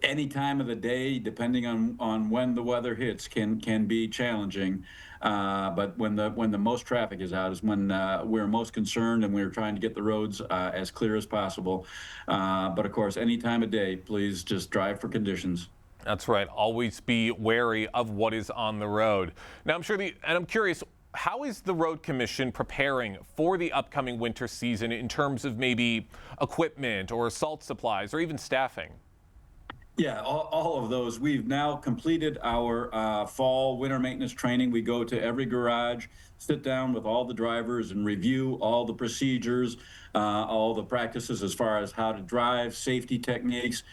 Any time of the day, depending on when the weather hits, can be challenging. But when the most traffic is out is when we're most concerned and we're trying to get the roads as clear as possible. But of course, any time of day, please just drive for conditions. That's right. Always be wary of what is on the road. Now, I'm curious, how is the Road Commission preparing for the upcoming winter season in terms of maybe equipment or salt supplies or even staffing? Yeah, all of those. We've now completed our fall winter maintenance training. We go to every garage, sit down with all the drivers and review all the procedures, all the practices as far as how to drive, safety techniques,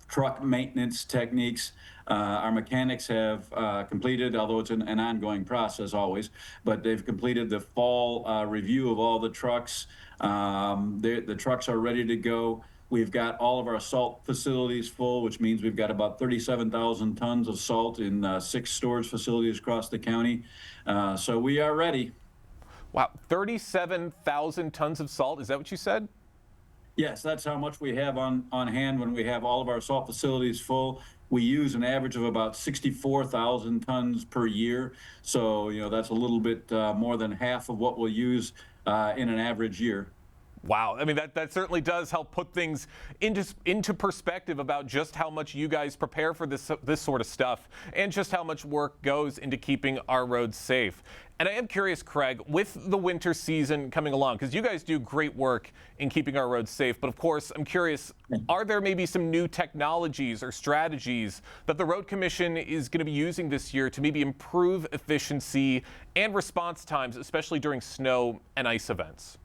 truck maintenance techniques. Our mechanics have completed, although it's an ongoing process always, but they've completed the fall review of all the trucks. The trucks are ready to go. We've got all of our salt facilities full, which means we've got about 37,000 tons of salt in 6 storage facilities across the county. So we are ready. Wow, 37,000 tons of salt, is that what you said? Yes, that's how much we have on hand when we have all of our salt facilities full. We use an average of about 64,000 tons per year. So, that's a little bit more than half of what we'll use in an average year. Wow. I mean, that certainly does help put things into perspective about just how much you guys prepare for this sort of stuff and just how much work goes into keeping our roads safe. And I am curious, Craig, with the winter season coming along, because you guys do great work in keeping our roads safe, but of course, I'm curious, are there maybe some new technologies or strategies that the Road Commission is going to be using this year to maybe improve efficiency and response times, especially during snow and ice events?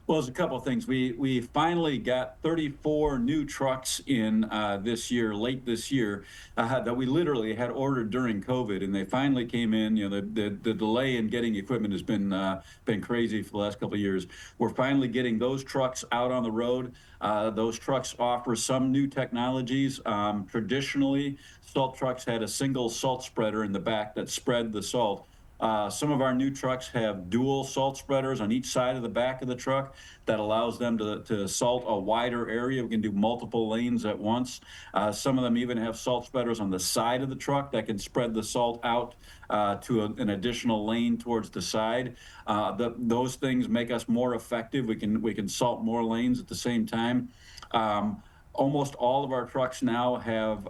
Well, there's a couple of things. We finally got 34 new trucks in this year, late this year, that we literally had ordered during COVID, and they finally came in. The delay in getting equipment has been crazy for the last couple of years. We're finally getting those trucks out on the road. Those trucks offer some new technologies. Traditionally, salt trucks had a single salt spreader in the back that spread the salt. Some of our new trucks have dual salt spreaders on each side of the back of the truck that allows them to salt a wider area. We can do multiple lanes at once. Some of them even have salt spreaders on the side of the truck that can spread the salt out to an additional lane towards the side. Those things make us more effective. We can salt more lanes at the same time. Almost all of our trucks now have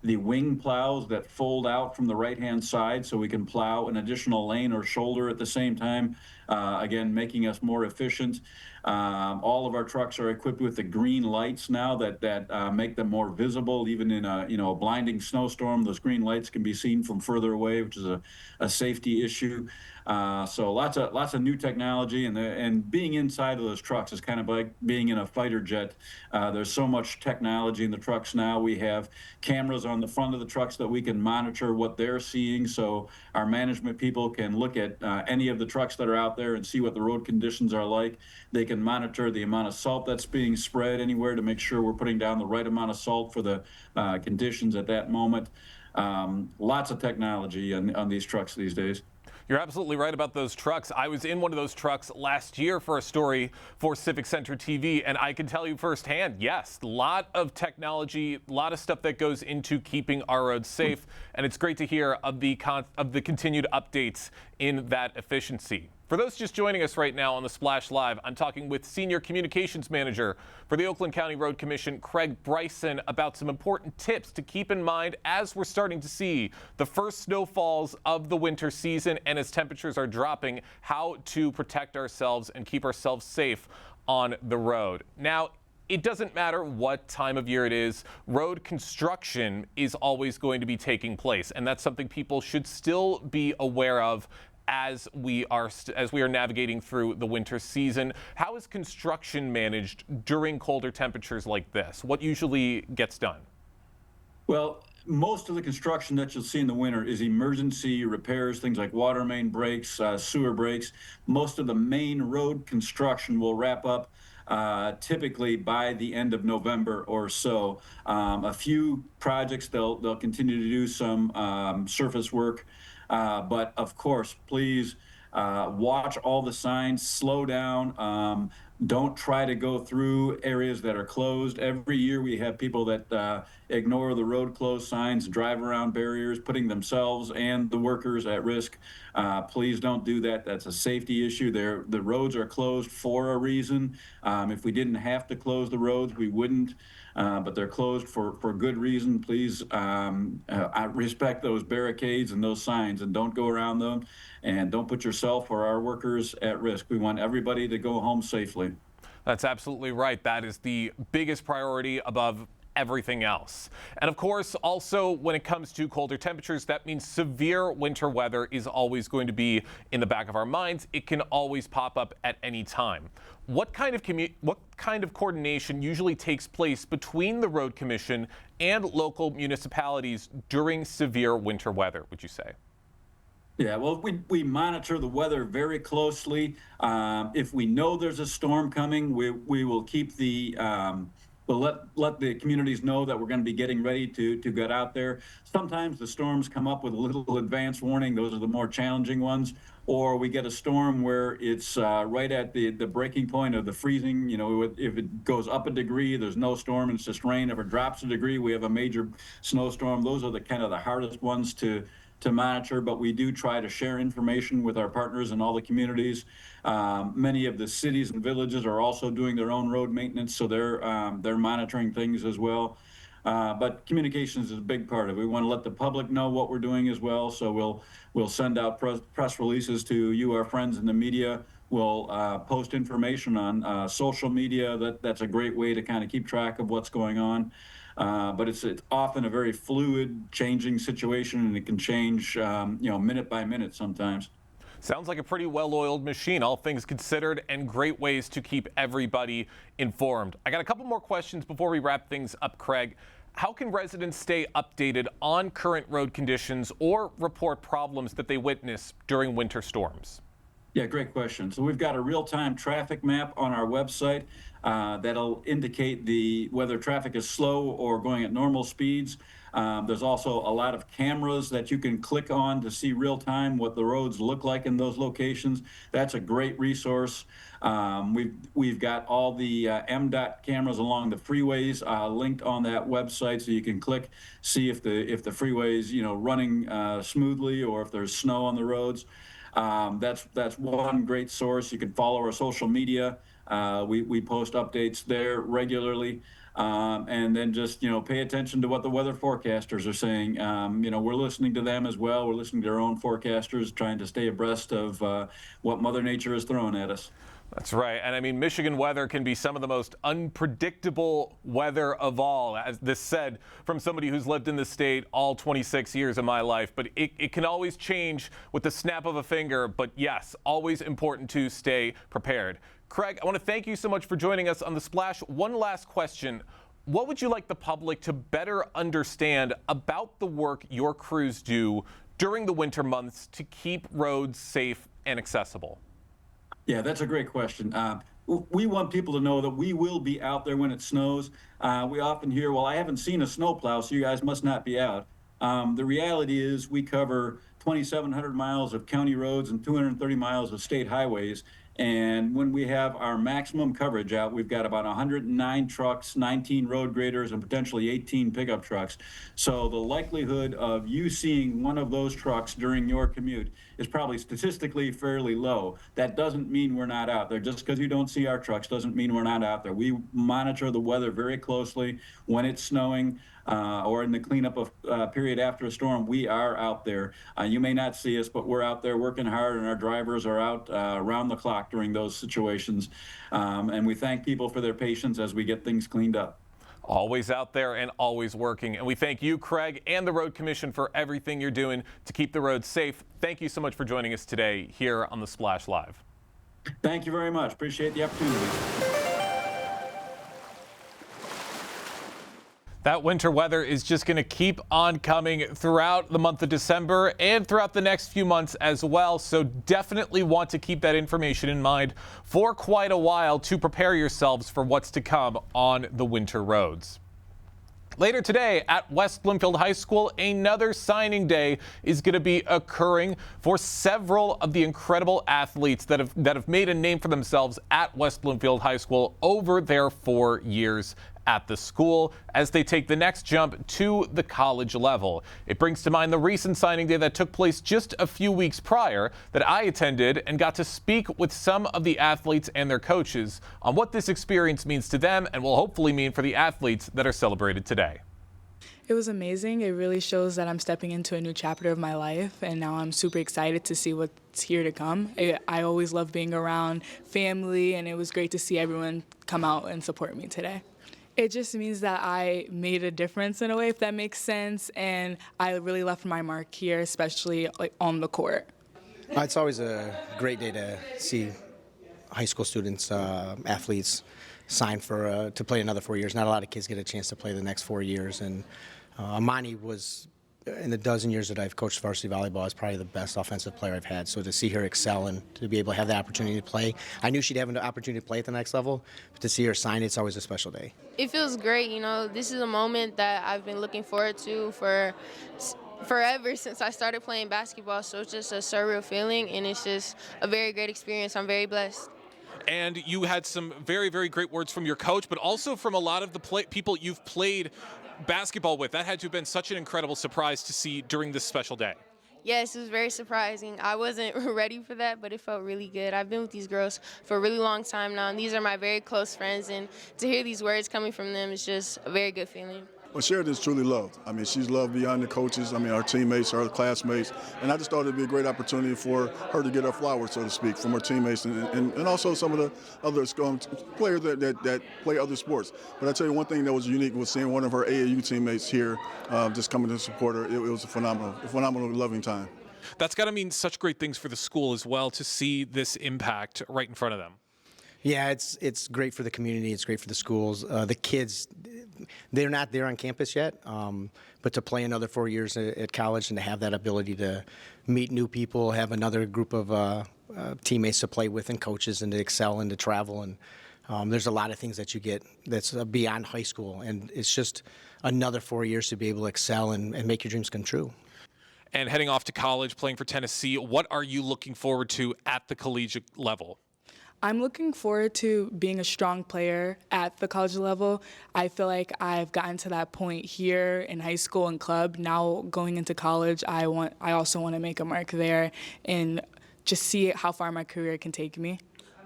the wing plows that fold out from the right-hand side so we can plow an additional lane or shoulder at the same time, again, making us more efficient. All of our trucks are equipped with the green lights now that make them more visible, even in a blinding snowstorm. Those green lights can be seen from further away, which is a safety issue. So lots of new technology, and being inside of those trucks is kind of like being in a fighter jet. There's so much technology in the trucks now. We have cameras on the front of the trucks that we can monitor what they're seeing, so our management people can look at any of the trucks that are out there and see what the road conditions are like. They can monitor the amount of salt that's being spread anywhere to make sure we're putting down the right amount of salt for the conditions at that moment. Lots of technology on these trucks these days. You're absolutely right about those trucks. I was in one of those trucks last year for a story for Civic Center TV, and I can tell you firsthand, yes, a lot of technology, a lot of stuff that goes into keeping our roads safe, and it's great to hear of the continued updates in that efficiency. For those just joining us right now on the Splash Live, I'm talking with Senior Communications Manager for the Oakland County Road Commission, Craig Bryson, about some important tips to keep in mind as we're starting to see the first snowfalls of the winter season, and as temperatures are dropping, how to protect ourselves and keep ourselves safe on the road. Now, it doesn't matter what time of year it is, road construction is always going to be taking place, and that's something people should still be aware of as we are navigating through the winter season. How is construction managed during colder temperatures like this? What usually gets done? Well, most of the construction that you'll see in the winter is emergency repairs, things like water main breaks, sewer breaks. Most of the main road construction will wrap up typically by the end of November or so. A few projects, they'll continue to do some surface work. But of course, please watch all the signs, slow down. Don't try to go through areas that are closed. Every year we have people that ignore the road closed signs, drive around barriers, putting themselves and the workers at risk. Please don't do that. That's a safety issue. The roads are closed for a reason. If we didn't have to close the roads, we wouldn't. But they're closed for good reason. Please respect those barricades and those signs, and don't go around them, and don't put yourself or our workers at risk. We want everybody to go home safely. That's absolutely right. That is the biggest priority above everything else. And of course, also when it comes to colder temperatures, that means severe winter weather is always going to be in the back of our minds. It can always pop up at any time. What kind of coordination usually takes place between the Road Commission and local municipalities during severe winter weather, would you say? Yeah, well, we monitor the weather very closely. If we know there's a storm coming, we will keep we'll let the communities know that we're going to be getting ready to get out there. Sometimes the storms come up with a little advance warning. Those are the more challenging ones. Or we get a storm where it's right at the breaking point of the freezing. You know, if it goes up a degree, there's no storm, it's just rain. If it drops a degree, we have a major snowstorm. Those are the kind of the hardest ones to monitor, but we do try to share information with our partners in all the communities. Many of the cities and villages are also doing their own road maintenance, so they're monitoring things as well. But communications is a big part of it. We want to let the public know what we're doing as well, so we'll send out press releases to you, our friends in the media. We'll post information on social media. That's a great way to kind of keep track of what's going on. But it's often a very fluid, changing situation, and it can change, minute by minute sometimes. Sounds like a pretty well-oiled machine, all things considered, and great ways to keep everybody informed. I got a couple more questions before we wrap things up, Craig. How can residents stay updated on current road conditions or report problems that they witness during winter storms? Yeah, great question. So we've got a real-time traffic map on our website that'll indicate whether traffic is slow or going at normal speeds. There's also a lot of cameras that you can click on to see real-time what the roads look like in those locations. That's a great resource. We've got all the MDOT cameras along the freeways linked on that website, so you can click, see if the freeway is running smoothly or if there's snow on the roads. That's one great source. You can follow our social media. We post updates there regularly. And then just, pay attention to what the weather forecasters are saying. We're listening to them as well. We're listening to our own forecasters, trying to stay abreast of what Mother Nature is throwing at us. That's right. And I mean, Michigan weather can be some of the most unpredictable weather of all, as this said from somebody who's lived in the state all 26 years of my life. But it can always change with the snap of a finger. But yes, always important to stay prepared. Craig, I want to thank you so much for joining us on The Splash. One last question. What would you like the public to better understand about the work your crews do during the winter months to keep roads safe and accessible? Yeah, that's a great question. We want people to know that we will be out there when it snows. We often hear, well, I haven't seen a snowplow, so you guys must not be out. The reality is we cover 2,700 miles of county roads and 230 miles of state highways. And when we have our maximum coverage out, we've got about 109 trucks, 19 road graders, and potentially 18 pickup trucks. So the likelihood of you seeing one of those trucks during your commute is probably statistically fairly low. That doesn't mean we're not out there. Just because you don't see our trucks doesn't mean we're not out there. We monitor the weather very closely. When it's snowing or in the cleanup of period after a storm, we are out there. You may not see us, but we're out there working hard, and our drivers are out around the clock during those situations. And we thank people for their patience as we get things cleaned up. Always out there and always working. And we thank you, Craig, and the Road Commission for everything you're doing to keep the roads safe. Thank you so much for joining us today here on The Splash Live. Thank you very much. Appreciate the opportunity. That winter weather is just going to keep on coming throughout the month of December and throughout the next few months as well. So definitely want to keep that information in mind for quite a while to prepare yourselves for what's to come on the winter roads. Later today at West Bloomfield High School, another signing day is going to be occurring for several of the incredible athletes that have made a name for themselves at West Bloomfield High School over their 4 years at the school as they take the next jump to the college level. It brings to mind the recent signing day that took place just a few weeks prior that I attended and got to speak with some of the athletes and their coaches on what this experience means to them and will hopefully mean for the athletes that are celebrated today. It was amazing. It really shows that I'm stepping into a new chapter of my life, and now I'm super excited to see what's here to come. I always love being around family, and it was great to see everyone come out and support me today. It just means that I made a difference in a way, if that makes sense, and I really left my mark here, especially on the court. It's always a great day to see high school students, athletes, sign to play another 4 years. Not a lot of kids get a chance to play the next 4 years, and Amani was, in the dozen years that I've coached varsity volleyball, is probably the best offensive player I've had. So to see her excel and to be able to have the opportunity to play, I knew she'd have an opportunity to play at the next level, but to see her sign, it's always a special day. It feels great. This is a moment that I've been looking forward to for forever since I started playing basketball. So it's just a surreal feeling, and it's just a very great experience. I'm very blessed. And you had some very, very great words from your coach, but also from a lot of the people you've played basketball with. That had to have been such an incredible surprise to see during this special day. Yes, it was very surprising. I wasn't ready for that, but it felt really good. I've been with these girls for a really long time now, and these are my very close friends, and to hear these words coming from them is just a very good feeling. Well, Sheridan's truly loved. I mean, she's loved beyond the coaches, our teammates, her classmates, and I just thought it'd be a great opportunity for her to get her flowers, so to speak, from her teammates and also some of the other players that play other sports. But I tell you one thing that was unique was seeing one of her AAU teammates here just coming to support her. It was a phenomenal, loving time. That's got to mean such great things for the school as well to see this impact right in front of them. Yeah, it's great for the community. It's great for the schools. The kids, they're not there on campus yet, but to play another 4 years at college and to have that ability to meet new people, have another group of teammates to play with and coaches and to excel and to travel. And there's a lot of things that you get that's beyond high school. And it's just another 4 years to be able to excel and make your dreams come true. And heading off to college, playing for Tennessee, what are you looking forward to at the collegiate level? I'm looking forward to being a strong player at the college level. I feel like I've gotten to that point here in high school and club. Now going into college, I also want to make a mark there and just see how far my career can take me.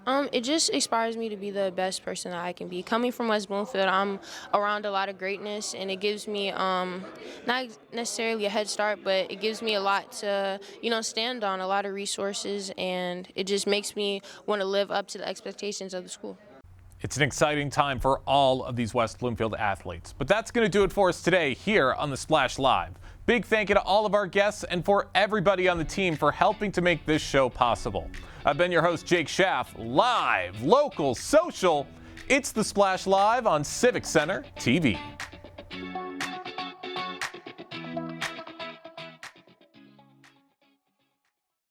It just inspires me to be the best person that I can be. Coming from West Bloomfield, I'm around a lot of greatness, and it gives me not necessarily a head start, but it gives me a lot to, stand on, a lot of resources, and it just makes me want to live up to the expectations of the school. It's an exciting time for all of these West Bloomfield athletes. But that's going to do it for us today here on the Splash Live. Big thank you to all of our guests and for everybody on the team for helping to make this show possible. I've been your host, Jake Schaff, live, local, social. It's the Splash Live on Civic Center TV.